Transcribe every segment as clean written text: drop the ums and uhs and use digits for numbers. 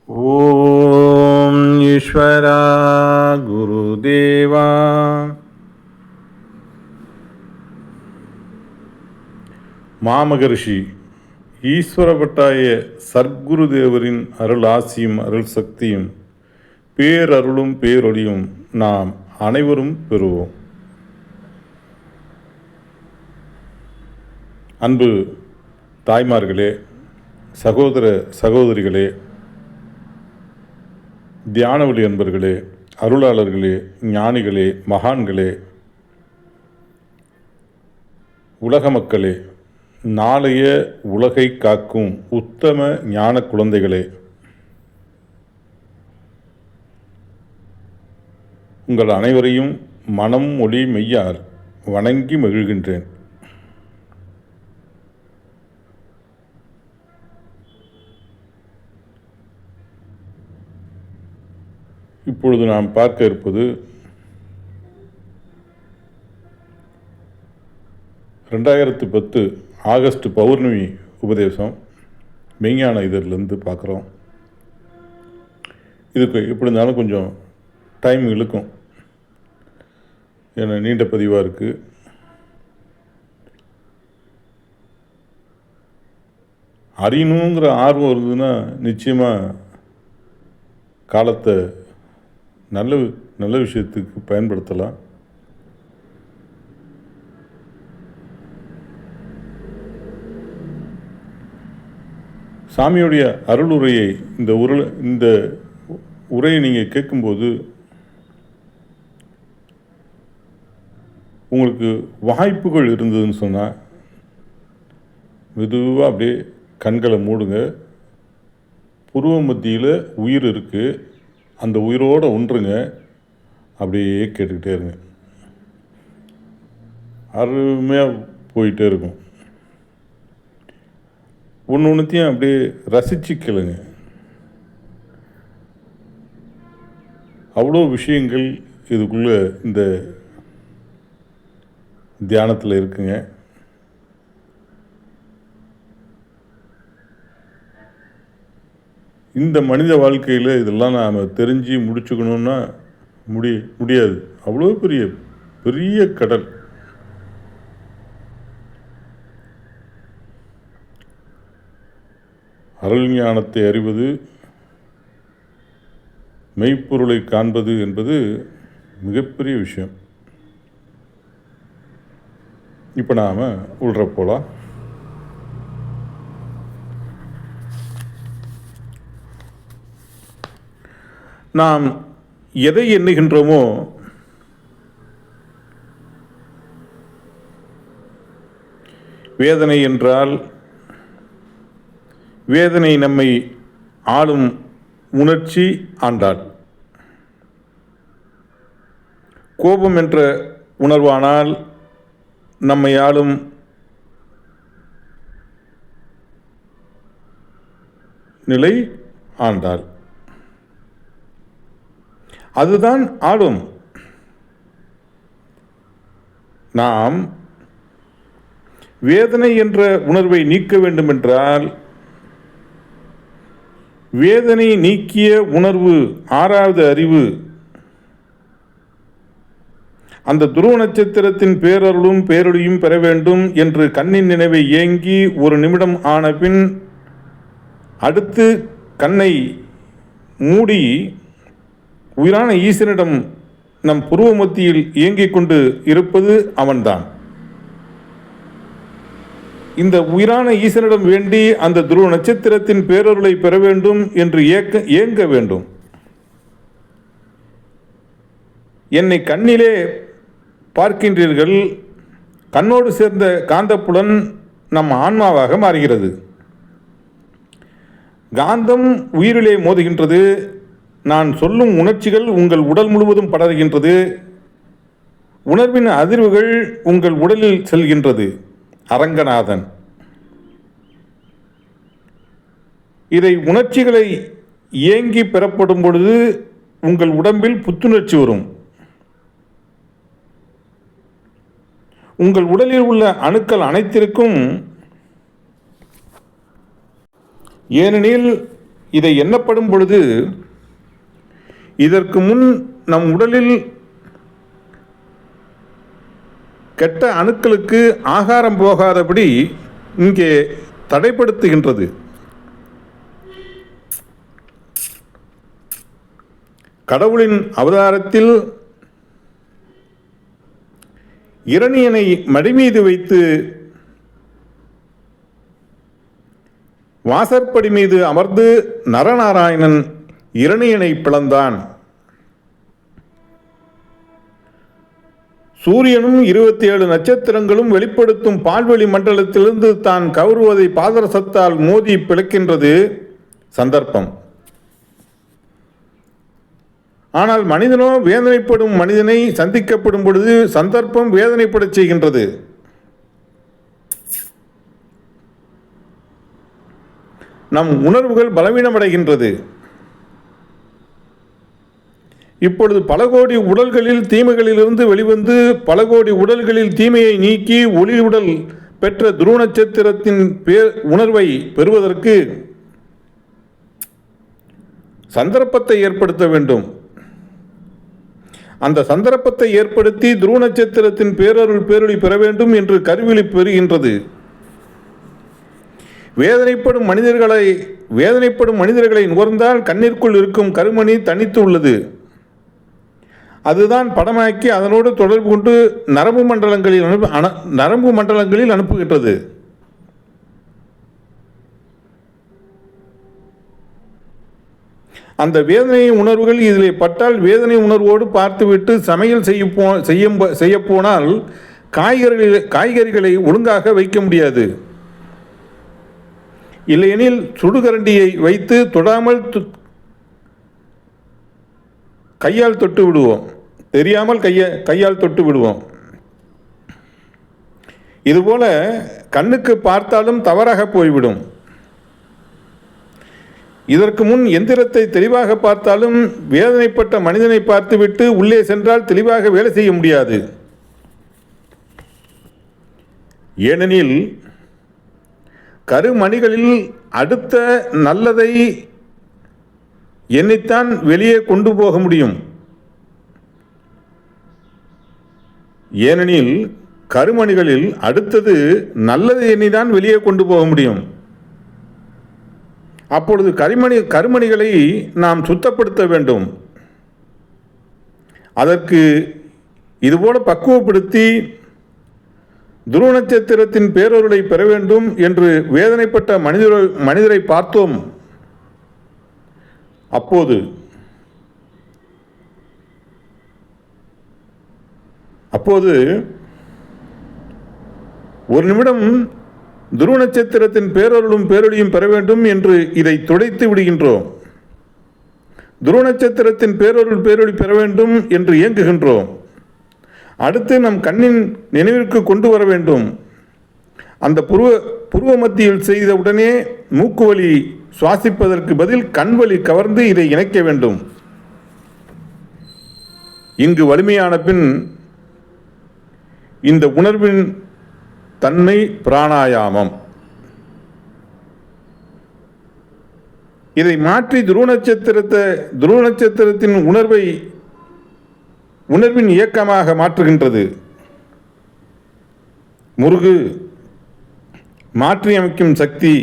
ஓம் ஈஸ்வரா குருதேவா. மாமகரிஷி ஈஸ்வரபட்டாய சர்க்குருதேவரின் அருள் ஆசியும் அருள் சக்தியும் பேரருளும் பேரொழியும் நாம் அனைவரும் பெறுவோம். அன்பு தாய்மார்களே, சகோதர சகோதரிகளே, தியானவழி அன்பர்களே, அருளாளர்களே, ஞானிகளே, மகான்களே, உலக மக்களே, நாளைய உலகை காக்கும் உத்தம ஞான குழந்தைகளே, உங்கள் அனைவரையும் மனம் மொழி மெய்யால் வணங்கி மகிழ்கின்றேன். இப்பொழுது நாம் பார்க்க இருப்பது 2010 ஆகஸ்ட் பௌர்ணமி உபதேசம். மெய்ஞான இதழிலிருந்து பார்க்குறோம். இதுக்கு எப்படி இருந்தாலும் கொஞ்சம் டைம் இழுக்கும், ஏன்னா நீண்ட பதிவாக இருக்குது. அறியணுங்கிற ஆர்வம் இருந்ததுன்னா நிச்சயமாக காலத்தை நல்ல விஷயத்துக்கு பயன்படுத்தலாம். சாமியுடைய அருள் உரையை இந்த உரையை நீங்கள் கேட்கும்போது உங்களுக்கு வாய்ப்புகள் இருந்ததுன்னு சொன்னால் மெதுவாக அப்படியே கண்களை மூடுங்க. புருவ மத்தியில் உயிர் இருக்குது, அந்த உயிரோடு ஒன்றுங்க. அப்படியே கேட்டுக்கிட்டே இருங்க, அருமையாக போயிட்டே இருக்கும். ஒன்றுத்தையும் அப்படியே ரசித்து கேளுங்க. அவ்வளோ விஷயங்கள் இதுக்குள்ளே இந்த தியானத்தில் இருக்குங்க. இந்த மனித வாழ்க்கையில் இதெல்லாம் நாம் தெரிஞ்சு முடிச்சுக்கணுன்னா முடியாது. அவ்வளோ பெரிய கடல். அருள் ஞானத்தை அறிவது, மெய்ப்பொருளை காண்பது என்பது மிகப்பெரிய விஷயம். இப்போ நாம் உள்ற போகலாம். நாம் எதை எண்ணுகின்றோமோ வேதனை என்றால், வேதனை நம்மை ஆளும் உணர்ச்சி ஆண்டாள். கோபம் என்ற உணர்வானால் நம்மை ஆளும் நிலை ஆண்டாள். அதுதான் ஆளும். நாம் வேதனை என்ற உணர்வை நீக்க வேண்டுமென்றால், வேதனை நீக்கிய உணர்வு ஆறாவது அறிவு அந்த துருவ நட்சத்திரத்தின் பேரருளும் பேரொழியும் பெற வேண்டும் என்று கண்ணின் நினைவை ஏங்கி ஒரு நிமிடம் ஆன பின் அடுத்து கண்ணை மூடி உயிரான ஈசனிடம் நம் புருவ மத்தியில் இயங்கிக் கொண்டு இருப்பது அவன்தான். இந்த உயிரான ஈசனிடம் வேண்டி அந்த துருவ நட்சத்திரத்தின் பேரருளை பெற வேண்டும் என்று ஏங்க வேண்டும். என்னை கண்ணிலே பார்க்கின்றீர்கள், கண்ணோடு சேர்ந்த காந்தப்புலன் நம் ஆன்மாவாக மாறுகிறது. காந்தம் உயிரிலே மோதுகின்றது. நான் சொல்லும் உணர்ச்சிகள் உங்கள் உடல் முழுவதும் படர்கின்றது. உணர்வின் அதிர்வுகள் உங்கள் உடலில் செல்கின்றது. அரங்கநாதன் இதை உணர்ச்சிகளை ஏங்கி பெறப்படும் பொழுது உங்கள் உடம்பில் புத்துணர்ச்சி வரும். உங்கள் உடலில் உள்ள அணுக்கள் அனைத்திற்கும், ஏனெனில் இதை எண்ணப்படும் பொழுது இதற்கு முன் நம் உடலில் கெட்ட அணுக்களுக்கு ஆகாரம் போகாதபடி இங்கே தடைப்படுத்துகின்றது. கடவுளின் அவதாரத்தில் இரணியனை மடிமீது வைத்து வாசற்படி மீது அமர்ந்து நரநாராயணன் இரணியனை பிளந்தான். சூரியனும் 27 நட்சத்திரங்களும் வெளிப்படுத்தும் பால்வெளி மண்டலத்திலிருந்து தான் கவருவதை பாதரசத்தால் மோதி பிளக்கின்றது சந்தர்ப்பம். ஆனால் மனிதனோ வேதனைப்படும் மனிதனை சந்திக்கப்படும் பொழுது சந்தர்ப்பம் வேதனைப்படச் செய்கின்றது. நம் உணர்வுகள் பலவீனமடைகின்றது. இப்பொழுது பல கோடி உடல்களில் தீமைகளிலிருந்து வெளிவந்து பல கோடி உடல்களில் தீமையை நீக்கி ஒளி உடல் பெற்ற துருவ நட்சத்திரத்தின் உணர்வை பெறுவதற்கு சந்தர்ப்பத்தை ஏற்படுத்த வேண்டும். அந்த சந்தர்ப்பத்தை ஏற்படுத்தி துருவ நட்சத்திரத்தின் பேரருள் பேரொளி பெற வேண்டும் என்று கருவிழி பெறுகின்றது. வேதனைப்படும் மனிதர்களை நுகர்ந்தால் கண்ணிற்குள் இருக்கும் கருமணி தனித்து உள்ளது. அதுதான் படமாக்கி அதனோடு தொடர்பு கொண்டு நரம்பு மண்டலங்களில் அனுப்புகின்றது. அந்த வேதனை உணர்வுகள் இதில் பட்டால் வேதனை உணர்வோடு பார்த்துவிட்டு சமையல் செய்ய போனால் காய்கறிகளை ஒழுங்காக வைக்க முடியாது. இல்லையெனில் சுடுகரண்டியை வைத்து தொடாமல் கையால் தொட்டு விடுவோம், தெரியாமல் கையால் தொட்டு விடுவோம். இதுபோல கண்ணுக்கு பார்த்தாலும் தவறாக போய்விடும். இதற்கு முன் எந்திரத்தை தெளிவாக பார்த்தாலும் வேதனைப்பட்ட மனிதனை பார்த்துவிட்டு உள்ளே சென்றால் தெளிவாக வேலை செய்ய முடியாது. ஏனெனில் கருமணிகளில் அடுத்த நல்லதை எண்ணித்தான் வெளியே கொண்டு போக முடியும். ஏனெனில் கருமணிகளில் அடுத்தது நல்லது எண்ணிதான் வெளியே கொண்டு போக முடியும். அப்பொழுது கருமணிகளை நாம் சுத்தப்படுத்த வேண்டும். அதற்கு இதுபோல பக்குவப்படுத்தி துருவ நட்சத்திரத்தின் பேரொருளை பெற வேண்டும் என்று வேதனைப்பட்ட மனிதரை பார்த்தோம். அப்போது ஒரு நிமிடம் துருவ நட்சத்திரத்தின் பேரொருளும் பேரொளியும் பெற வேண்டும் என்று இதை துடைத்து விடுகின்றோம். துருவ நட்சத்திரத்தின் பேரொருள் பேரொளி பெற வேண்டும் என்று இயங்குகின்றோம். அடுத்து நம் கண்ணின் நினைவிற்கு கொண்டு வர வேண்டும். அந்த புருவ மத்தியில் செய்த உடனே மூக்கு வலி சுவாசிப்பதற்கு பதில் கண் வலி கவர்ந்து இதை இணைக்க வேண்டும். இங்கு வலிமையான பின் இந்த உணர்வின் தன்மை பிராணாயாமம். இதை மாற்றி துருவ நட்சத்திரத்தின் உணர்வின் இயக்கமாக மாற்றுகின்றது. முருகு மாற்றி அமைக்கும் சக்தி.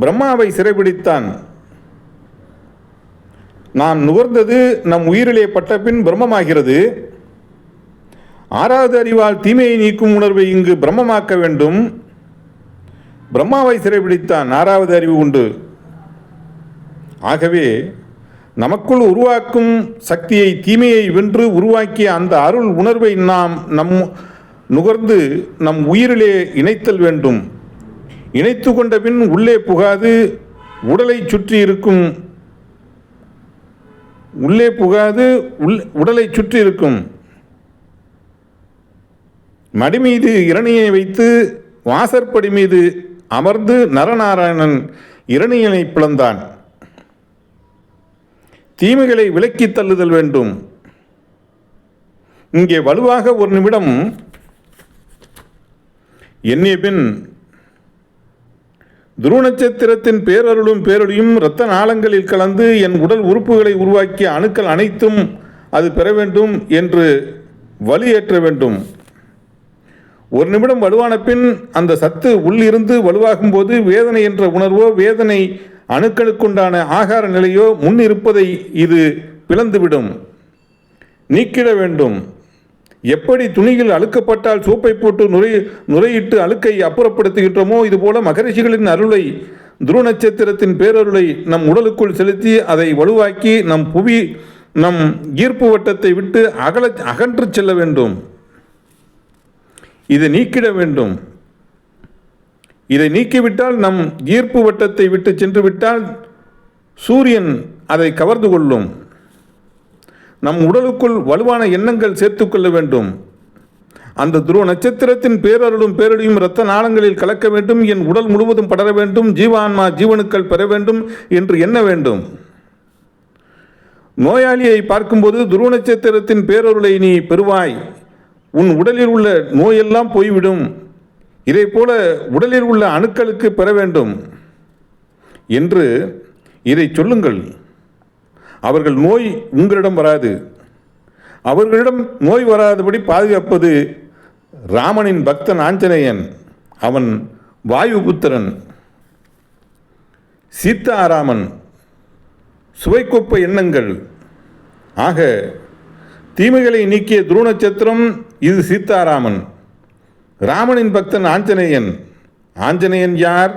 பிரம்மாவை சிறைபிடித்தான். நாம் நுகர்ந்தது நம் உயிரிலே பட்ட பின் பிரம்மமாகிறது. ஆறாவது அறிவால் தீமையை நீக்கும் உணர்வை இங்கு பிரம்மமாக்க வேண்டும். பிரம்மாவை சிறைபிடித்தான், ஆறாவது அறிவு உண்டு. ஆகவே நமக்குள் உருவாக்கும் சக்தியை தீமையை வென்று உருவாக்கிய அந்த அருள் உணர்வை நாம் நுகர்ந்து நம் உயிரிலே இணைத்தல் வேண்டும். இணைத்து கொண்ட பின் உள்ளே புகாது உடலை சுற்றி இருக்கும் மடி மீது இரணியை வைத்து வாசற்படி மீது அமர்ந்து நரநாராயணன் இரணியனை பிளந்தான். தீமைகளை விலக்கி தள்ளுதல் வேண்டும். இங்கே வலுவாக ஒரு நிமிடம் எண்ணிய பின் துருவ நட்சத்திரத்தின் பேரருளும் பேரொழியும் இரத்த நாளங்களில் கலந்து என் உடல் உறுப்புகளை உருவாக்கிய அணுக்கள் அனைத்தும் அது பெற வேண்டும் என்று வலியேற்ற வேண்டும். ஒரு நிமிடம் வலுவான பின் அந்த சத்து உள்ளிருந்து வலுவாகும் போது வேதனை என்ற உணர்வோ வேதனை அணுக்களுக்குண்டான ஆகார நிலையோ முன்னிருப்பதை இது பிளந்துவிடும், நீக்கிட வேண்டும். எப்படி துணியில் அழுக்கப்பட்டால் சோப்பை போட்டு நுரையிட்டு அழுக்கை அப்புறப்படுத்துகின்றோமோ இதுபோல மகரிஷிகளின் அருளை துருவ நட்சத்திரத்தின் பேரருளை நம் உடலுக்குள் செலுத்தி அதை வலுவாக்கி நம் ஈர்ப்பு வட்டத்தை விட்டு அகன்று செல்ல வேண்டும். இதை நீக்கிட வேண்டும். இதை நீக்கிவிட்டால் நம் ஈர்ப்பு வட்டத்தை விட்டு சென்று விட்டால் சூரியன் அதை கவர்ந்து கொள்ளும். நம் உடலுக்குள் வலுவான எண்ணங்கள் சேர்த்துக்கொள்ள வேண்டும். அந்த துருவ நட்சத்திரத்தின் பேரருளும் பேரொழியும் இரத்த நாளங்களில் கலக்க வேண்டும். என் உடல் முழுவதும் படர வேண்டும். ஜீவான்மா ஜீவனுக்கள் பெற வேண்டும் என்று எண்ண வேண்டும். நோயாளியை பார்க்கும்போது துருவ நட்சத்திரத்தின் பேரருளை நீ பெறுவாய், உன் உடலில் உள்ள நோயெல்லாம் போய்விடும், இதை போல உடலில் உள்ள அணுக்களுக்கு பெற வேண்டும் என்று இதை சொல்லுங்கள். அவர்கள் நோய் உங்களிடம் வராது. அவர்களிடம் நோய் வராதபடி பாதுகாப்பது ராமனின் பக்தன் ஆஞ்சநேயன். அவன் வாயுபுத்திரன். சீதாராமன் சுவைக்கொப்ப எண்ணங்கள். ஆக தீமைகளை நீக்கிய துருவ நட்சத்திரம் இது சீதாராமன். ராமனின் பக்தன் ஆஞ்சநேயன். ஆஞ்சநேயன் யார்?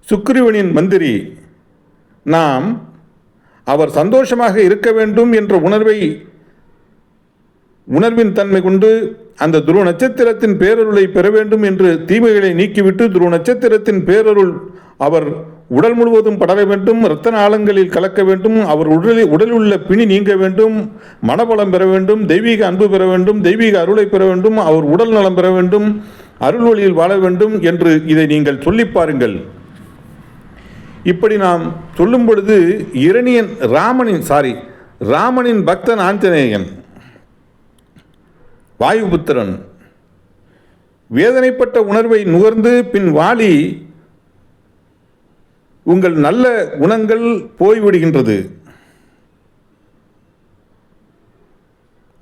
சுக்கிரீவனின் மந்திரி. நாம் அவர் சந்தோஷமாக இருக்க வேண்டும் என்ற உணர்வின் தன்மை கொண்டு அந்த துருவ நட்சத்திரத்தின் பேரருளை பெற வேண்டும் என்று தீமைகளை நீக்கிவிட்டு துருவ நட்சத்திரத்தின் பேரருள் அவர் உடல் முழுவதும் படர வேண்டும், இரத்த நாளங்களில் கலக்க வேண்டும், அவர் உடலில் உள்ள பிணி நீங்க வேண்டும், மனபலம் பெற வேண்டும், தெய்வீக அன்பு பெற வேண்டும், தெய்வீக அருளை பெற வேண்டும், அவர் உடல் நலம் பெற வேண்டும், அருள் வழியில் வாழ வேண்டும் என்று இதை நீங்கள் சொல்லி பாருங்கள். இப்படி நாம் சொல்லும் பொழுது ராமனின் பக்தன் ஆஞ்சநேயன், வாயுபுத்திரன் வேதனைப்பட்ட உணர்வை நுகர்ந்து பின் வாலி உங்கள் நல்ல குணங்கள் போய்விடுகின்றது.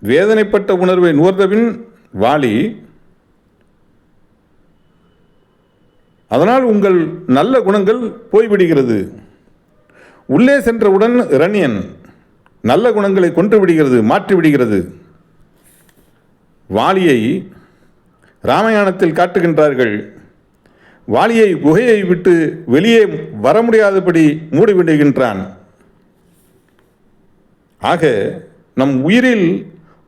வேதனைப்பட்ட உணர்வை நுகர்ந்தபின் வாலி, அதனால் உங்கள் நல்ல குணங்கள் போய்விடுகிறது. உள்ளே சென்றவுடன் இரணியன் நல்ல குணங்களை கொன்று விடுகிறது, மாற்றிவிடுகிறது. வாலியை ராமாயணத்தில் காட்டுகின்றார்கள். வாலியை குகையை விட்டு வெளியே வர முடியாதபடி மூடிவிடுகின்றான். ஆக நம்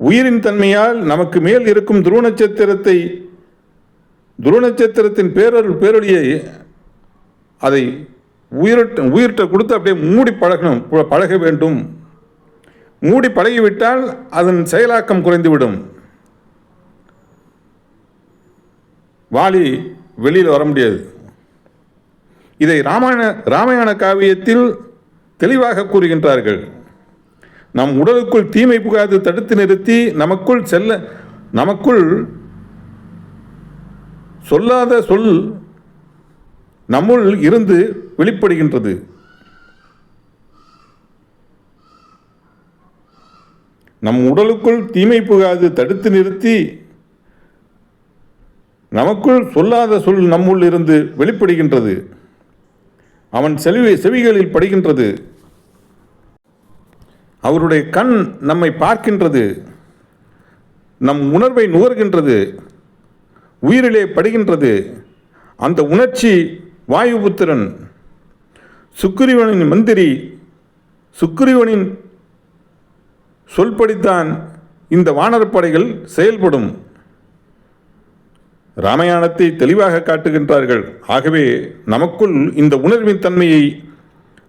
உயிரின் தன்மையால் நமக்கு மேல் இருக்கும் துருவ நட்சத்திரத்தின் பேரொழியை அதை உயிர்ட்ட கொடுத்து அப்படியே மூடி பழக வேண்டும். மூடி பழகிவிட்டால் அதன் செயலாக்கம் குறைந்துவிடும். வாலி வெளியில் வர முடியாது. இதை ராமாயண காவியத்தில் தெளிவாக கூறுகின்றார்கள். நம் உடலுக்குள் தீமை புகாது தடுத்து நிறுத்தி நமக்குள் சொல்லாத சொல் நம்முள் இருந்து வெளிப்படுகின்றது. நம் உடலுக்குள் தீமை புகாது தடுத்து நிறுத்தி நமக்குள் சொல்லாத சொல் நம்முள் இருந்து வெளிப்படுகின்றது. அவன் செவிகளில் படுகின்றது. அவருடைய கண் நம்மை பார்க்கின்றது, நம் உணர்வை நுகர்கின்றது, உயிரிலே படுகின்றது. அந்த உணர்ச்சி வாயுபுத்திரன், சுக்கிரீவனின் மந்திரி, சுக்கிரீவனின் சொல்படித்தான் இந்த வானரப்படைகள் செயல்படும். ராமாயணத்தை தெளிவாக காட்டுகின்றார்கள். ஆகவே நமக்குள் இந்த உணர்வின் தன்மையை,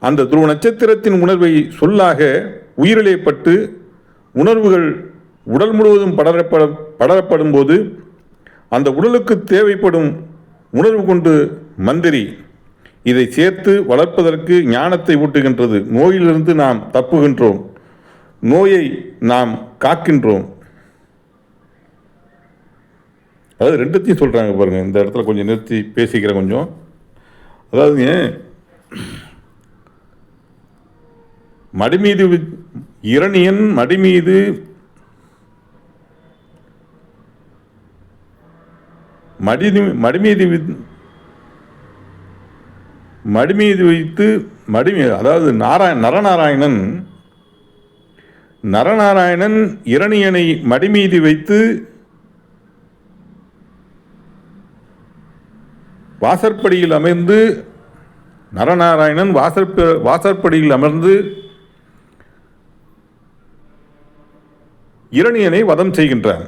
அந்த துருவ நட்சத்திரத்தின் உணர்வை சொல்லாக உயிரிலே பட்டு உணர்வுகள் உடல் முழுவதும் படரப்படும் போது அந்த உடலுக்கு தேவைப்படும் உணர்வு கொண்டு மந்திரி இதை சேர்த்து வளர்ப்பதற்கு ஞானத்தை ஊட்டுகின்றது. நோயிலிருந்து நாம் தப்புகின்றோம், நோயை நாம் காக்கின்றோம். அதாவது ரெண்டுத்தையும் சொல்கிறாங்க பாருங்கள். இந்த இடத்துல கொஞ்சம் நிறுத்தி பேசிக்கிறேன் கொஞ்சம். அதாவதுங்க, மடிமீது இரணியன் மடிமீது மடிமீது மடிமீது வைத்து அதாவது நரநாராயணன் இரணியனை மடிமீது வைத்து வாசற்படியில் அமர்ந்து நரநாராயணன் வாசற்படியில் அமர்ந்து இரணியனை வதம் செய்கின்றான்.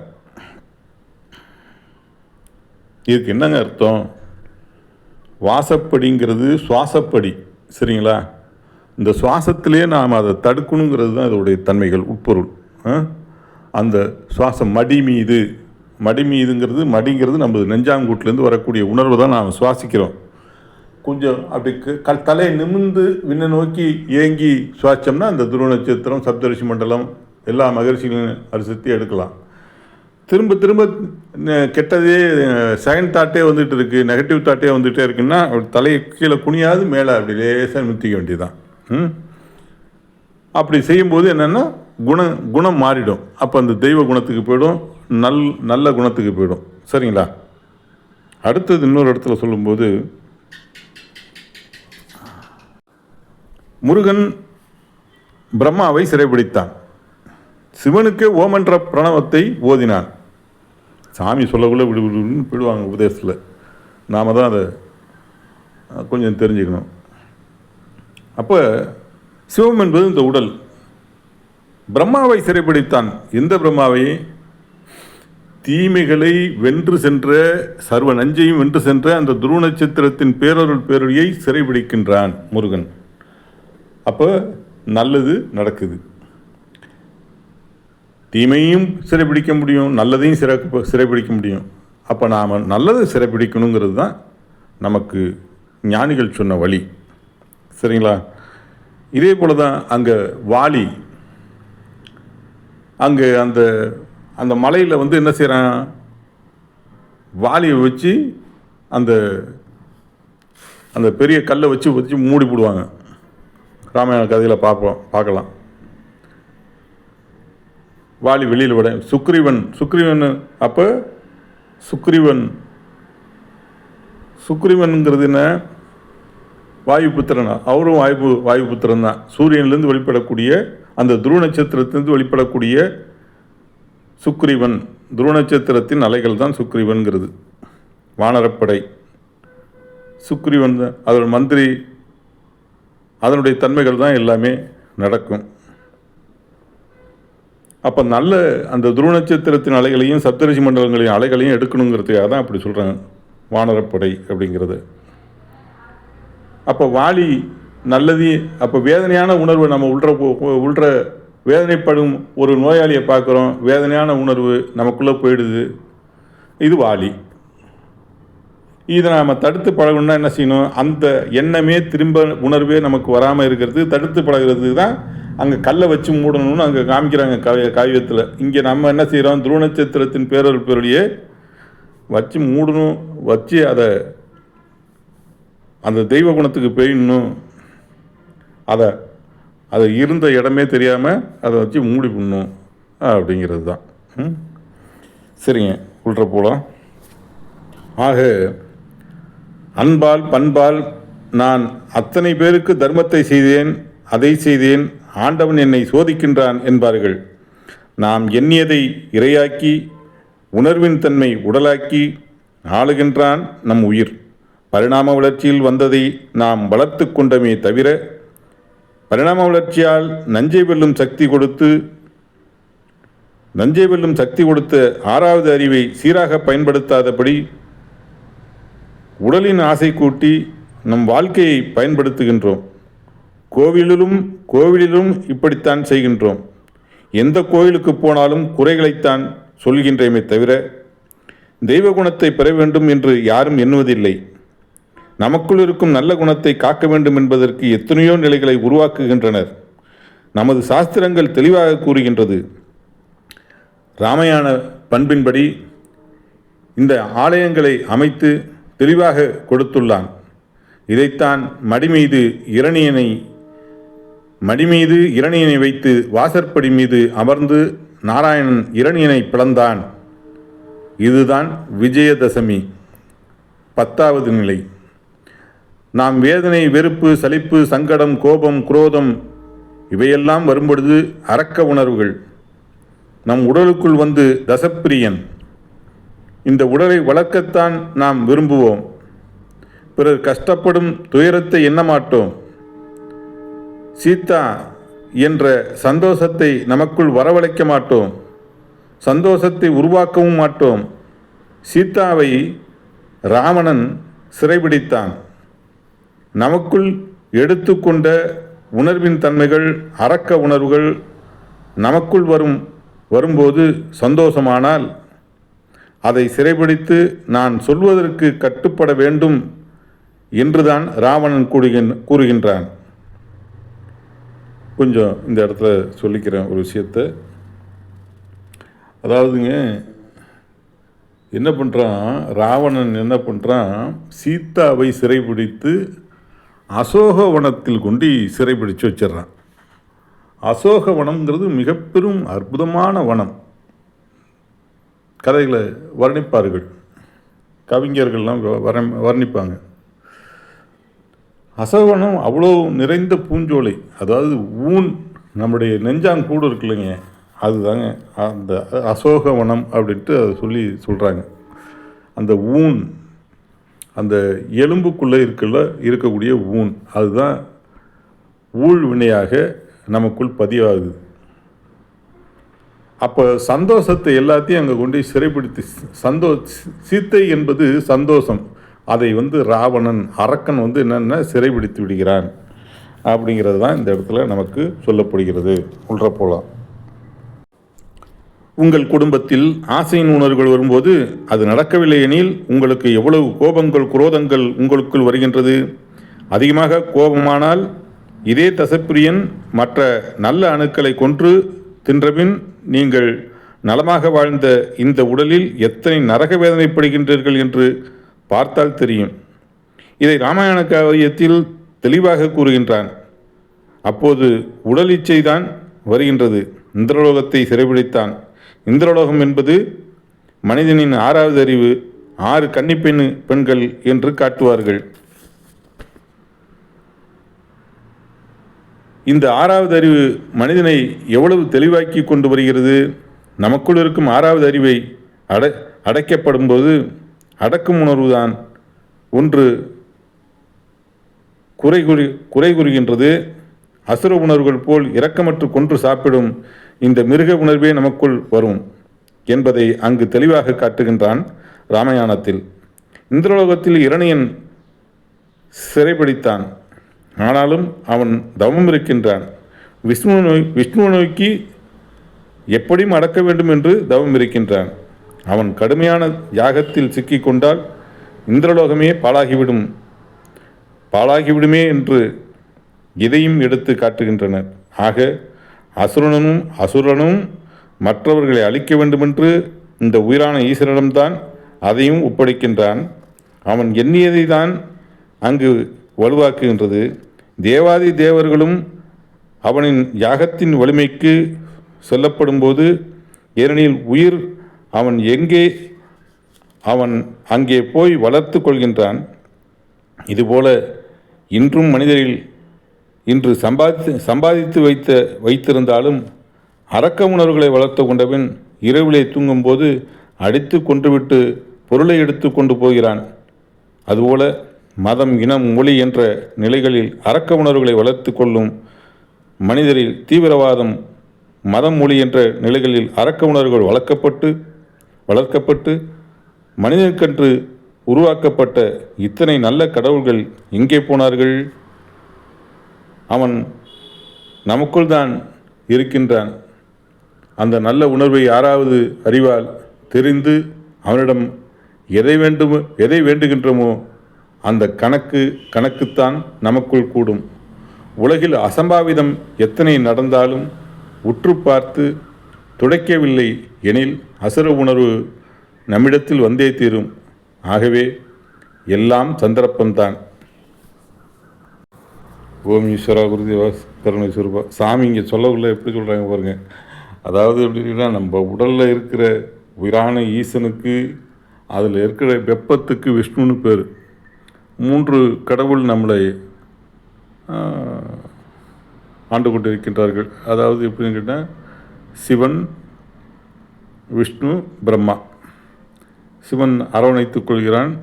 இதுக்கு என்னங்க அர்த்தம்? வாசப்படிங்கிறது சுவாசப்படி, சரிங்களா? இந்த சுவாசத்திலே நாம் அதை தடுக்கணுங்கிறது தான் அதோடைய தன்மைகள், உட்பொருள். அந்த சுவாசம் மடிங்கிறது நம்ம நெஞ்சாங்கூட்டிலேருந்து வரக்கூடிய உணர்வு தான் நாம் சுவாசிக்கிறோம். கொஞ்சம் அப்படி தலையை நிமிர்ந்து விண்ணை நோக்கி ஏங்கி சுவாசம்னா அந்த துருவ நட்சத்திரம், சப்தரிஷி மண்டலம், எல்லா மகரிஷிகளையும் அரிசத்தி எடுக்கலாம். திரும்ப திரும்ப கெட்டதே செகண்ட் தாட்டே வந்துட்டு இருக்கு, நெகட்டிவ் தாட்டே வந்துகிட்டே இருக்குன்னா தலையை கீழே குனியாது மேலே அப்படி லேசாக நிறுத்திக்க வேண்டியதுதான். அப்படி செய்யும்போது என்னென்னா குணம் மாறிடும். அப்போ அந்த தெய்வ குணத்துக்கு போயிடும், நல்ல குணத்துக்கு போயிடும். சரிங்களா? அடுத்தது இன்னொரு இடத்துல சொல்லும்போது, முருகன் பிரம்மாவை சிறைபிடித்தான், சிவனுக்கே ஓம் என்ற பிரணவத்தை ஓதினான். சாமி சொல்லக்குள்ள விடுவிடுன்னு போயிடுவாங்க உபதேசத்தில். நாம் தான் அதை கொஞ்சம் தெரிஞ்சுக்கணும். அப்போ சிவம் என்பது இந்த உடல். பிரம்மாவை சிறைப்பிடித்தான். எந்த பிரம்மாவை? தீமைகளை வென்று சென்ற, சர்வ நஞ்சையும் வென்று சென்ற அந்த துருவ நட்சத்திரத்தின் பேரொழியை சிறைப்பிடிக்கின்றான் முருகன். அப்போ நல்லது நடக்குது. தீமையும் சிறைப்பிடிக்க முடியும், நல்லதையும் சிறைப்பிடிக்க முடியும். அப்போ நாம் நல்லதை சிறைப்பிடிக்கணுங்கிறது தான் நமக்கு ஞானிகள் சொன்ன வழி. சரிங்களா? இதே போல தான் அங்கே வாலி, அங்கே அந்த மலையில் என்ன செய்கிறான்? வாலியை வச்சு அந்த பெரிய கல்லை வச்சு மூடி போடுவாங்க. ராமாயண கதையில் பார்க்கலாம். வாலி வெளியில் விட சுக்ரீவன் அப்போ சுக்ரீவன்கிறது என்ன? வாயுபுத்திரன். அவரும் வாயுபுத்திரன் தான். சூரியனிலிருந்து வெளிப்படக்கூடிய அந்த துருவ நட்சத்திரத்திலிருந்து வெளிப்படக்கூடிய சுக்ரீவன், துருவ நட்சத்திரத்தின் அலைகள் தான் சுக்ரீவன்கிறது. வானரப்படை சுக்ரீவன் தான், அதோட மந்திரி, அதனுடைய தன்மைகள் தான் எல்லாமே நடக்கும். அப்போ நல்ல அந்த துருவ நட்சத்திரத்தின் அலைகளையும் சப்தரிஷி மண்டலங்களையும் அலைகளையும் எடுக்கணுங்கிறதுக்காக தான் அப்படி சொல்கிறாங்க வானரப்படை அப்படிங்கிறது. அப்போ வாலி நல்லது. அப்போ வேதனையான உணர்வு நம்ம உள்ற வேதனைப்படும் ஒரு நோயாளியை பார்க்குறோம், வேதனையான உணர்வு நமக்குள்ளே போயிடுது. இது வாலி. இதை நாம் தடுத்து பழகணுன்னா என்ன செய்யணும்? அந்த எண்ணமே திரும்ப உணர்வே நமக்கு வராமல் இருக்கிறது தடுத்து பழகிறதுக்கு தான் அங்கே கல்லை வச்சு மூடணும்னு அங்கே காமிக்கிறாங்க காவியத்தில். இங்கே நம்ம என்ன செய்கிறோம்? துருவ நட்சத்திரத்தின் பேரொழியே வச்சு மூடணும், வச்சு அந்த தெய்வ குணத்துக்கு போயிடணும். அதை இருந்த இடமே தெரியாமல் அதை வச்சு மூடி பண்ணணும் அப்படிங்கிறது தான். சரிங்க, உள்ற போகலாம். ஆக அன்பால் பண்பால் நான் அத்தனை பேருக்கு தர்மத்தை செய்தேன், அதை செய்தேன், ஆண்டவன் என்னை சோதிக்கின்றான் என்பார்கள். நாம் எண்ணியதை இரையாக்கி, உணர்வின் தன்மை உடலாக்கி ஆளுகின்றான் நம் உயிர். பரிணாம வளர்ச்சியில் வந்ததை நாம் வளர்த்து கொண்டமே தவிர, பரிணாம வளர்ச்சியால் நஞ்சை வெல்லும் சக்தி கொடுத்த ஆறாவது அறிவை சீராக பயன்படுத்தாதபடி உடலின் ஆசை கூட்டி நம் வாழ்க்கையை பயன்படுத்துகின்றோம். கோவிலிலும் இப்படித்தான் செய்கின்றோம். எந்த கோயிலுக்கு போனாலும் குறைகளைத்தான் சொல்கின்றேமே தவிர தெய்வ குணத்தை பெற வேண்டும் என்று யாரும் எண்ணுவதில்லை. நமக்குள் இருக்கும் நல்ல குணத்தை காக்க வேண்டும் என்பதற்கு எத்தனையோ நிலைகளை உருவாக்குகின்றனர். நமது சாஸ்திரங்கள் தெளிவாக கூறுகின்றது. ராமாயண பண்பின்படி இந்த ஆலயங்களை அமைத்து தெளிவாக கொடுத்துள்ளான். இதைத்தான் மடிமீது இரணியனை வைத்து வாசற்படி மீது அமர்ந்து நாராயணன் இரணியனை பிளந்தான். இதுதான் விஜயதசமி 10வது நிலை. நாம் வேதனை, வெறுப்பு, சலிப்பு, சங்கடம், கோபம், குரோதம் இவையெல்லாம் வரும்பொழுது அரக்க உணர்வுகள் நம் உடலுக்குள் வந்து தசப்பிரியன். இந்த உடலை வளர்க்கத்தான் நாம் விரும்புவோம். பிறர் கஷ்டப்படும் துயரத்தை எண்ண மாட்டோம். சீதா என்ற சந்தோஷத்தை நமக்குள் வரவழைக்க மாட்டோம். சந்தோஷத்தை உருவாக்கவும் மாட்டோம். சீதாவை ராவணன் சிறைபிடித்தான். நமக்குள் எடுத்துக்கொண்ட உணர்வின் தன்மைகள், அரக்க உணர்வுகள் நமக்குள் வரும்போது சந்தோஷமானால் அதை சிறைபிடித்து நான் சொல்வதற்கு கட்டுப்பட வேண்டும் என்றுதான் ராவணன் கூறுகின்றான். கொஞ்சம் இந்த இடத்துல சொல்லிக்கிறேன் ஒரு விஷயத்தை. அதாவதுங்க, என்ன பண்ணுறான் ராவணன், என்ன பண்ணுறான், சீதாவை சிறைபிடித்து அசோகவனத்தில் கொண்டு சிறைபிடித்து வச்சிடறான். அசோகவனம்ங்கிறது மிக பெரும் அற்புதமான வனம். கதைகளை வர்ணிப்பார்கள், கவிஞர்கள்லாம் வர்ணிப்பாங்க. அசோகவனம் அவ்வளோ நிறைந்த பூஞ்சோலை. அதாவது ஊன், நம்முடைய நெஞ்சாங்கூடு இருக்கு இல்லைங்க, அதுதாங்க அந்த அசோகவனம் அப்படின்ட்டு அதை சொல்கிறாங்க. அந்த ஊன், அந்த எலும்புக்குள்ளே இருக்கக்கூடிய ஊன், அதுதான் ஊழ் வினையாக நமக்குள் பதிவாகுது. அப்போ சந்தோஷத்தை எல்லாத்தையும் அங்கே கொண்டு சிறைப்பிடித்து, சீத்தை என்பது சந்தோஷம், அதை ராவணன், அரக்கன் என்னென்ன சிறைபிடித்து விடுகிறான் அப்படிங்கிறது தான் இந்த இடத்துல நமக்கு சொல்லப்படுகிறது. உள்ள போகலாம். உங்கள் குடும்பத்தில் ஆசையின் உணர்வுகள் வரும்போது அது நடக்கவில்லை எனில் உங்களுக்கு எவ்வளவு கோபங்கள், குரோதங்கள் உங்களுக்குள் வருகின்றது. அதிகமாக கோபமானால் இதே தசப்பிரியன் மற்ற நல்ல அணுக்களை கொன்று தின்றபின் நீங்கள் நலமாக வாழ்ந்த இந்த உடலில் எத்தனை நரக வேதனைப்படுகின்றீர்கள் என்று பார்த்தால் தெரியும். இதை ராமாயண காவியத்தில் தெளிவாக கூறுகின்றான். அப்போது உடல் இச்சைதான் வருகின்றது. இந்திரலோகத்தை சிறைபிடித்தான். இந்திரலோகம் என்பது மனிதனின் 6வது அறிவு, 6 பெண்கள் என்று காட்டுவார்கள். இந்த 6வது அறிவு மனிதனை எவ்வளவு தெளிவாக்கி கொண்டு வருகிறது. நமக்குள் இருக்கும் 6வது அறிவை அடைக்கப்படும் போது அடக்கும் உணர்வுதான் ஒன்று குறை கூறுகின்றது. அசுர உணர்வுகள் போல் இரக்கமற்று கொன்று சாப்பிடும் இந்த மிருக உணர்வே நமக்குள் வரும் என்பதை அங்கு தெளிவாக காட்டுகின்றான் ராமாயணத்தில். இந்திரலோகத்தில் இரணியன் சிறைப்பிடித்தான். ஆனாலும் அவன் தவம் இருக்கின்றான். விஷ்ணுவை நோக்கி எப்படியும் அடக்க வேண்டும் என்று தவம் இருக்கின்றான். அவன் கடுமையான யாகத்தில் சிக்கிக்கொண்டால் இந்திரலோகமே பாழாகிவிடுமே என்று இதையும் எடுத்து காட்டுகின்றனர். ஆக அசுரனும் மற்றவர்களை அழிக்க வேண்டுமென்று இந்த உயிரான ஈஸ்வரனிடம்தான் அதையும் ஒப்படைக்கின்றான். அவன் எண்ணியதை தான் அங்கு வலுவாக்குகின்றது. தேவாதி தேவர்களும் அவனின் யாகத்தின் வலிமைக்கு சொல்லப்படும்போது, ஏனெனில் உயிர் அவன் அங்கே போய் வளர்த்து கொள்கின்றான். இதுபோல இன்றும் மனிதரில் இன்று சம்பாதித்து வைத்திருந்தாலும் அரக்க உணர்வுகளை வளர்த்து கொண்டவன் இரவிலே தூங்கும்போது அடித்து கொன்றுவிட்டு பொருளை எடுத்து கொண்டு போகிறான். அதுபோல மதம், இனம், மொழி என்ற நிலைகளில் அரக்க உணர்வுகளை வளர்த்து கொள்ளும் மனிதரில் தீவிரவாதம், மதம், மொழி என்ற நிலைகளில் அரக்க உணர்வுகள் வளர்க்கப்பட்டு மனிதனுக்கென்று உருவாக்கப்பட்ட இத்தனை நல்ல கடவுள்கள் எங்கே போனார்கள்? அவன் நமக்குள் தான் இருக்கின்றான். அந்த நல்ல உணர்வை 6வது அறிவால் தெரிந்து அவனிடம் எதை வேண்டுகின்றோமோ அந்த கணக்குத்தான் நமக்குள் கூடும். உலகில் அசம்பாவிதம் எத்தனை நடந்தாலும் உற்று பார்த்து துடைக்கவில்லை எனில் அசுர உணர்வு நம்மிடத்தில் வந்தே தீரும். ஆகவே எல்லாம் சந்தர்ப்பம்தான். ஓம் ஈஸ்வரா குருதேவா கருணை சுரூபா. சாமி இங்கே சொல்லக்குள்ள எப்படி சொல்கிறாங்க பாருங்க. அதாவது எப்படின்னா, நம்ம உடலில் இருக்கிற உயிரான ஈசனுக்கு அதில் இருக்கிற வெப்பத்துக்கு விஷ்ணுன்னு பேர். 3 கடவுள் நம்மளை ஆண்டு கொண்டு இருக்கின்றார்கள். அதாவது எப்படின்னு கேட்டால், சிவன், விஷ்ணு, பிரம்மா. சிவன் அரவணைத்துக் கொள்கிறான்,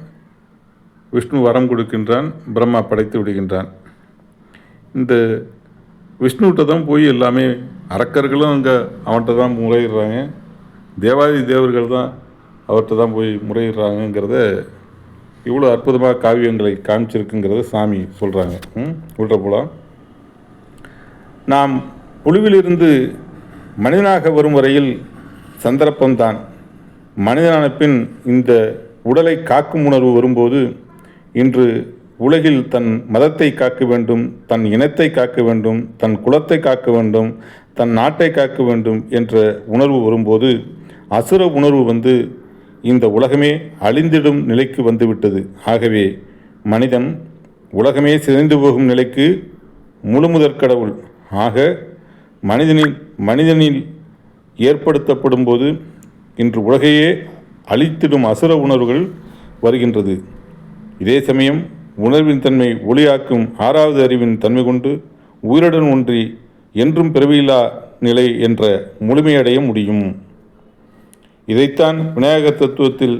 விஷ்ணு வரம் கொடுக்கின்றான், பிரம்மா படைத்து விடுகின்றான். இந்த விஷ்ணுகிட்ட தான் போய் எல்லாமே அரக்கர்களும் அங்கே அவன்கிட்ட தான் முறையிடுறாங்க, தேவாதி தேவர்கள் தான் அவர்கிட்ட தான் போய் முறையிடுறாங்கங்கிறத இவ்வளோ அற்புதமாக காவியங்களை காமிச்சிருக்குங்கிறத சாமி சொல்கிறாங்க. உள்ள போகலாம். நாம் புழுவிலிருந்து மனிதனாக வரும் வரையில் சந்தர்ப்பம்தான். மனிதனான பின் இந்த உடலை காக்கும் உணர்வு வரும்போது, இன்று உலகில் தன் மதத்தை காக்க வேண்டும், தன் இனத்தை காக்க வேண்டும், தன் குலத்தை காக்க வேண்டும், தன் நாட்டை காக்க வேண்டும் என்ற உணர்வு வரும்போது, அசுர உணர்வு வந்து இந்த உலகமே அழிந்திடும் நிலைக்கு வந்துவிட்டது. ஆகவே மனிதன் உலகமே சிதைந்து போகும் நிலைக்கு முழுமுதற் கடவுள் ஆக மனிதனில் ஏற்படுத்தப்படும் போது இன்று உலகையே அழித்திடும் அசுர உணர்வுகள் வருகின்றது. இதே சமயம் உணர்வின் தன்மை ஒளியாக்கும் 6வது அறிவின் தன்மை கொண்டு உயிருடன் ஒன்றி என்றும் பிறவியில்லா நிலை என்ற முழுமையடைய முடியும். இதைத்தான் விநாயக தத்துவத்தில்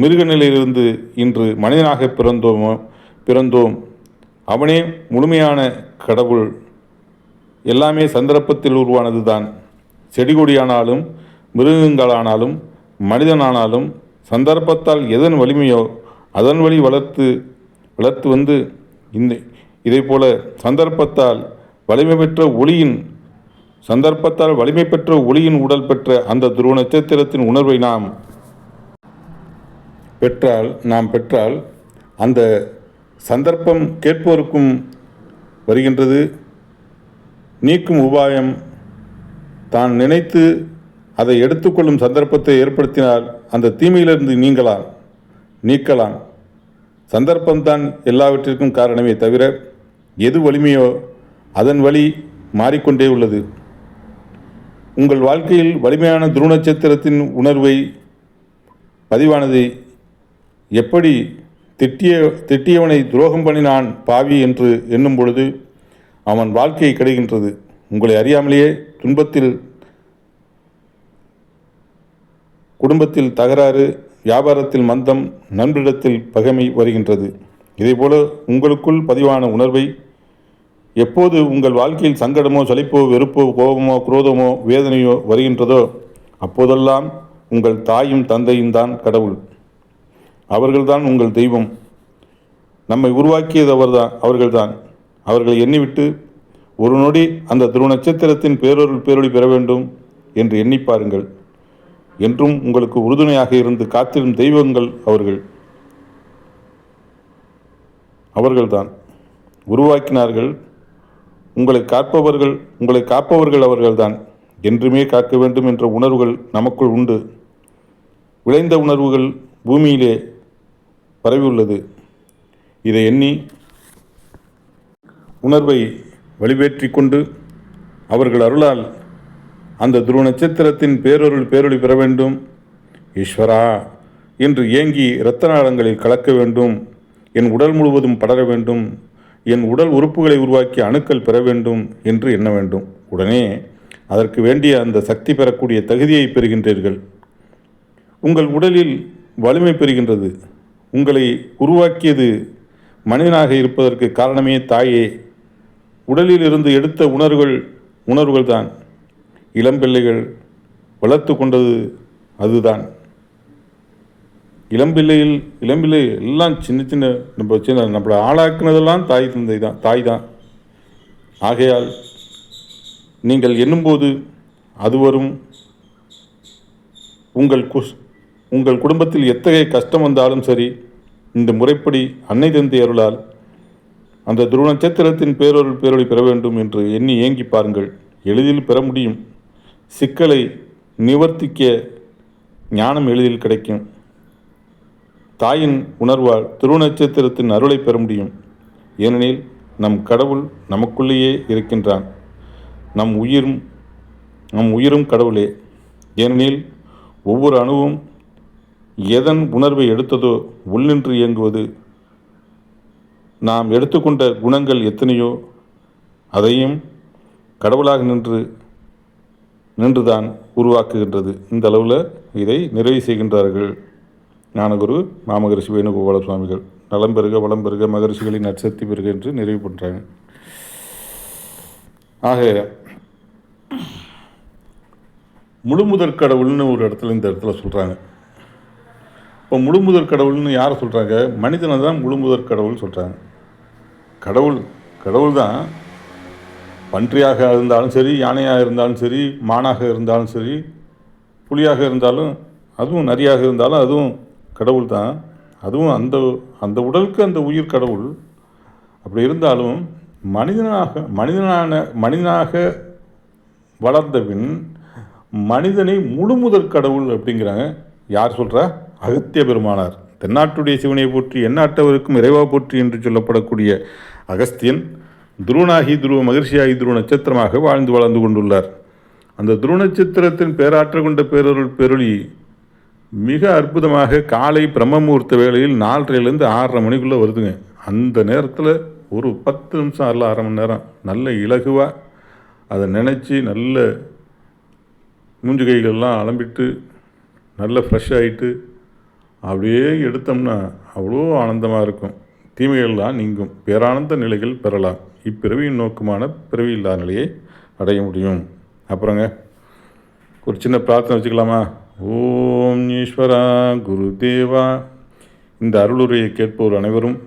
மிருக நிலையிலிருந்து இன்று மனிதனாக பிறந்தோம், அவனே முழுமையான கடவுள், எல்லாமே சந்தர்ப்பத்தில் உருவானது தான். செடிகொடியானாலும் மிருகங்களானாலும் மனிதனானாலும் சந்தர்ப்பத்தால் எதன் வலிமையோ அதன் வழி வளர்த்து வந்து இதை போல சந்தர்ப்பத்தால் வலிமை பெற்ற ஒளியின் உடல் பெற்ற அந்த துருவ நட்சத்திரத்தின் உணர்வை நாம் பெற்றால் அந்த சந்தர்ப்பம் கேட்போருக்கும் வருகின்றது. நீக்கும் உபாயம் தான் நினைத்து அதை எடுத்துக்கொள்ளும் சந்தர்ப்பத்தை ஏற்படுத்தினால் அந்த தீமையிலிருந்து நீக்கலாம். சந்தர்ப்பம்தான் எல்லாவற்றிற்கும் காரணமே தவிர எது வலிமையோ அதன் வழி மாறிக்கொண்டே உள்ளது. உங்கள் வாழ்க்கையில் வலிமையான துருவ நட்சத்திரத்தின் உணர்வை பதிவானது எப்படி திட்டியவனை துரோகம் பண்ணினான் பாவி என்று எண்ணும் பொழுது அவன் வாழ்க்கையை கிடைக்கின்றது. உங்களை அறியாமலேயே குடும்பத்தில் தகராறு, வியாபாரத்தில் மந்தம், நண்பரிடத்தில் பகைமை வருகின்றது. இதேபோல உங்களுக்குள் பதிவான உணர்வை எப்போது உங்கள் வாழ்க்கையில் சங்கடமோ, சலிப்போ, வெறுப்போ, கோபமோ, குரோதமோ, வேதனையோ வருகின்றதோ அப்போதெல்லாம் உங்கள் தாயும் தந்தையும் தான் கடவுள். அவர்கள்தான் உங்கள் தெய்வம். நம்மை உருவாக்கியது அவர்கள்தான். அவர்களை எண்ணிவிட்டு ஒரு நொடி அந்த துருவ நட்சத்திரத்தின் பேரொளி பெற வேண்டும் என்று எண்ணி பாருங்கள். என்றும் உங்களுக்கு உறுதுணையாக இருந்து காத்திடும் தெய்வங்கள் அவர்கள்தான். உருவாக்கினார்கள். உங்களை காப்பவர்கள் அவர்கள்தான். என்றுமே காக்க வேண்டும் என்ற உணர்வுகள் நமக்குள் உண்டு. விளைந்த உணர்வுகள் பூமியிலே பரவியுள்ளது. இதை எண்ணி உணர்வை வழிவேற்றி கொண்டு அவர்கள் அருளால் அந்த துருவ நட்சத்திரத்தின் பேரொளி பெற வேண்டும். ஈஸ்வரா என்று ஏங்கி இரத்த நாளங்களில் கலக்க வேண்டும். என் உடல் முழுவதும் படர வேண்டும். என் உடல் உறுப்புகளை உருவாக்கி அணுக்கள் பெற வேண்டும் என்று எண்ண வேண்டும். உடனே அதற்கு வேண்டிய அந்த சக்தி பெறக்கூடிய தகுதியை பெறுகின்றீர்கள். உங்கள் உடலில் வலிமை பெறுகின்றது. உங்களை உருவாக்கியது மனிதனாக இருப்பதற்கு காரணமே தாயே. உடலில் இருந்து எடுத்த உணர்வுகள் தான். இளம்பிள்ளைகள் வளர்த்து கொண்டது அதுதான். இளம்பிள்ளை எல்லாம் சின்ன நம்மளை ஆளாக்குனதெல்லாம் தாய் தான். ஆகையால் நீங்கள் எண்ணும்போது அது வரும். உங்கள் குடும்பத்தில் எத்தகைய கஷ்டம் வந்தாலும் சரி, இந்த முறைப்படி அன்னை தந்தை அருளால் அந்த துருவ நட்சத்திரத்தின் பேரொளி பெற வேண்டும் என்று எண்ணி ஏங்கி பாருங்கள். எளிதில் பெற முடியும். சிக்கலை நிவர்த்திக்க ஞானம் எளிதில் கிடைக்கும். தாயின் உணர்வால் துருவ நட்சத்திரத்தின் அருளை பெற முடியும். ஏனெனில் நம் கடவுள் நமக்குள்ளேயே இருக்கின்றான். நம் உயிரும் கடவுளே. ஏனெனில் ஒவ்வொரு அணுவும் எதன் உணர்வை எடுத்ததோ உள்நின்று இயங்குவது. நாம் எடுத்துக்கொண்ட குணங்கள் எத்தனையோ அதையும் கடவுளாக நின்றுதான் உருவாக்குகின்றது. இந்த அளவில் இதை நிறைவு செய்கின்றார்கள் ஞானகுரு மாமகரிஷி வேணுகோபால சுவாமிகள். நலம் பெறுக வளம் பெறுக மகரிஷிகளின் நற்சக்தி பெறுக என்று நிறைவு பண்ணுறாங்க. ஆக முழுமுதற் கடவுள்னு ஒரு இடத்துல இந்த இடத்துல சொல்கிறாங்க. இப்போ முழுமுதற் கடவுள்னு யாரை சொல்கிறாங்க? மனிதனை தான் முழுமுதற் கடவுள் சொல்கிறாங்க. கடவுள் தான் பன்றியாக இருந்தாலும் சரி, யானையாக இருந்தாலும் சரி, மானாக இருந்தாலும் சரி, புலியாக இருந்தாலும், அதுவும் நரியாக இருந்தாலும் அதுவும் கடவுள் தான். அதுவும் அந்த உடலுக்கு அந்த உயிர் கடவுள். அப்படி இருந்தாலும் மனிதனாக வளர்ந்த பின் மனிதனை முழுமுதற் கடவுள் அப்படிங்கிறாங்க. யார் சொல்கிறா? அகத்திய பெருமானார். தென்னாட்டுடைய சிவனை போற்றி எந்நாட்டவருக்கும் இறைவா போற்றி என்று சொல்லப்படக்கூடிய அகஸ்தியன் துருவனாகி துருவ மகிழ்ச்சியாகி துருவ நட்சத்திரமாக வளர்ந்து கொண்டுள்ளார். அந்த துருவ நட்சத்திரத்தின் பேராற்றல் கொண்ட பெருளி மிக அற்புதமாக காலை பிரம்மமுகூர்த்த வேளையில் 4:30லேருந்து 6:30 மணிக்குள்ளே வருதுங்க. அந்த நேரத்தில் ஒரு 10 நிமிஷம் அல்ல 1/2 மணி நேரம் நல்ல இலகுவாக அதை நினச்சி நல்ல மூஞ்சு கைகள்லாம் அலம்பிட்டு நல்ல ஃப்ரெஷ் ஆகிட்டு அப்படியே எடுத்தோம்னா அவ்வளோ ஆனந்தமாக இருக்கும். தீமைகள்லாம் நீங்கும். பேரானந்த நிலைகள் பெறலாம். இப்பிறவியின் நோக்கமான பிறவி இல்லாத நிலையை அடைய முடியும். அப்புறங்க ஒரு சின்ன பிரார்த்தனை வச்சுக்கலாமா? ஓம் ஈஸ்வரா குரு தேவா. இந்த அருளுரையை கேட்பவர் அனைவரும்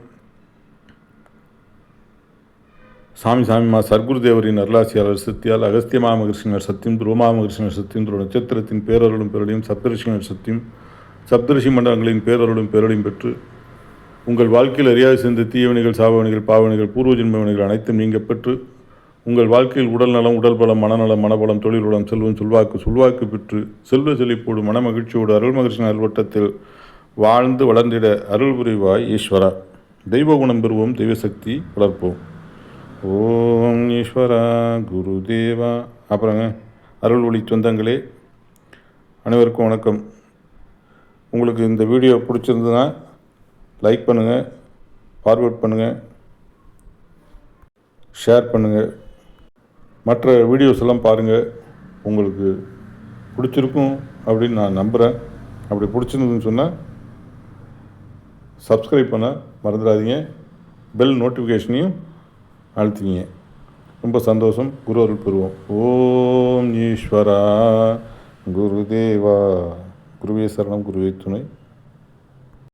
சாமிமா சர்க்குரு தேவரின் அருளாசியாளர் சத்தியால் அகஸ்திய மாமகிருஷ்ணர் சத்தியம், துருவமாமகிருஷ்ணர் சத்தியம், துருவ நட்சத்திரத்தின் பேரருளும் பேரலையும், சப்தரிஷிகள் சத்தியம், சப்தரிஷி மண்டலங்களின் பேரருளும் பேரலையும் பெற்று உங்கள் வாழ்க்கையில் அறியாது சேர்ந்த தீயவனிகள், சாபவனிகள், பாவனிகள், பூர்வ ஜென்மவனிகள் அனைத்தும் நீங்க பெற்று உங்கள் வாழ்க்கையில் உடல் நலம், உடல் பலம், மனநலம், மனபலம், தொழில் வளம், செல்வம், சொல்வாக்கு பெற்று செல்வ செழிப்போடு மன மகிழ்ச்சியோடு அருள் மகிழ்ச்சி நல்வட்டத்தில் வாழ்ந்து வளர்ந்திட அருள் புரிவாய் ஈஸ்வரா. தெய்வ குணம் பெறுவோம், தெய்வ சக்தி வளர்ப்போம். ஓம் ஈஸ்வரா குரு தேவா. அப்புறங்க அருள் ஒளி சொந்தங்களே அனைவருக்கும் வணக்கம். உங்களுக்கு இந்த வீடியோ பிடிச்சிருந்ததுன்னா லைக் பண்ணுங்கள், ஃபார்வர்ட் பண்ணுங்கள், ஷேர் பண்ணுங்கள், மற்ற வீடியோஸ் எல்லாம் பாருங்கள். உங்களுக்கு பிடிச்சிருக்கும் அப்படின்னு நான் நம்புகிறேன். அப்படி பிடிச்சிருந்ததுன்னு சொன்னால் சப்ஸ்கிரைப் பண்ண மறந்துடாதீங்க. பெல் நோட்டிஃபிகேஷனையும் அழுத்திங்க. ரொம்ப சந்தோஷம். குரு அருள் பெறுவோம். ஓம் ஈஸ்வரா குருதேவா. குருவே சரணம், குருவே துணை.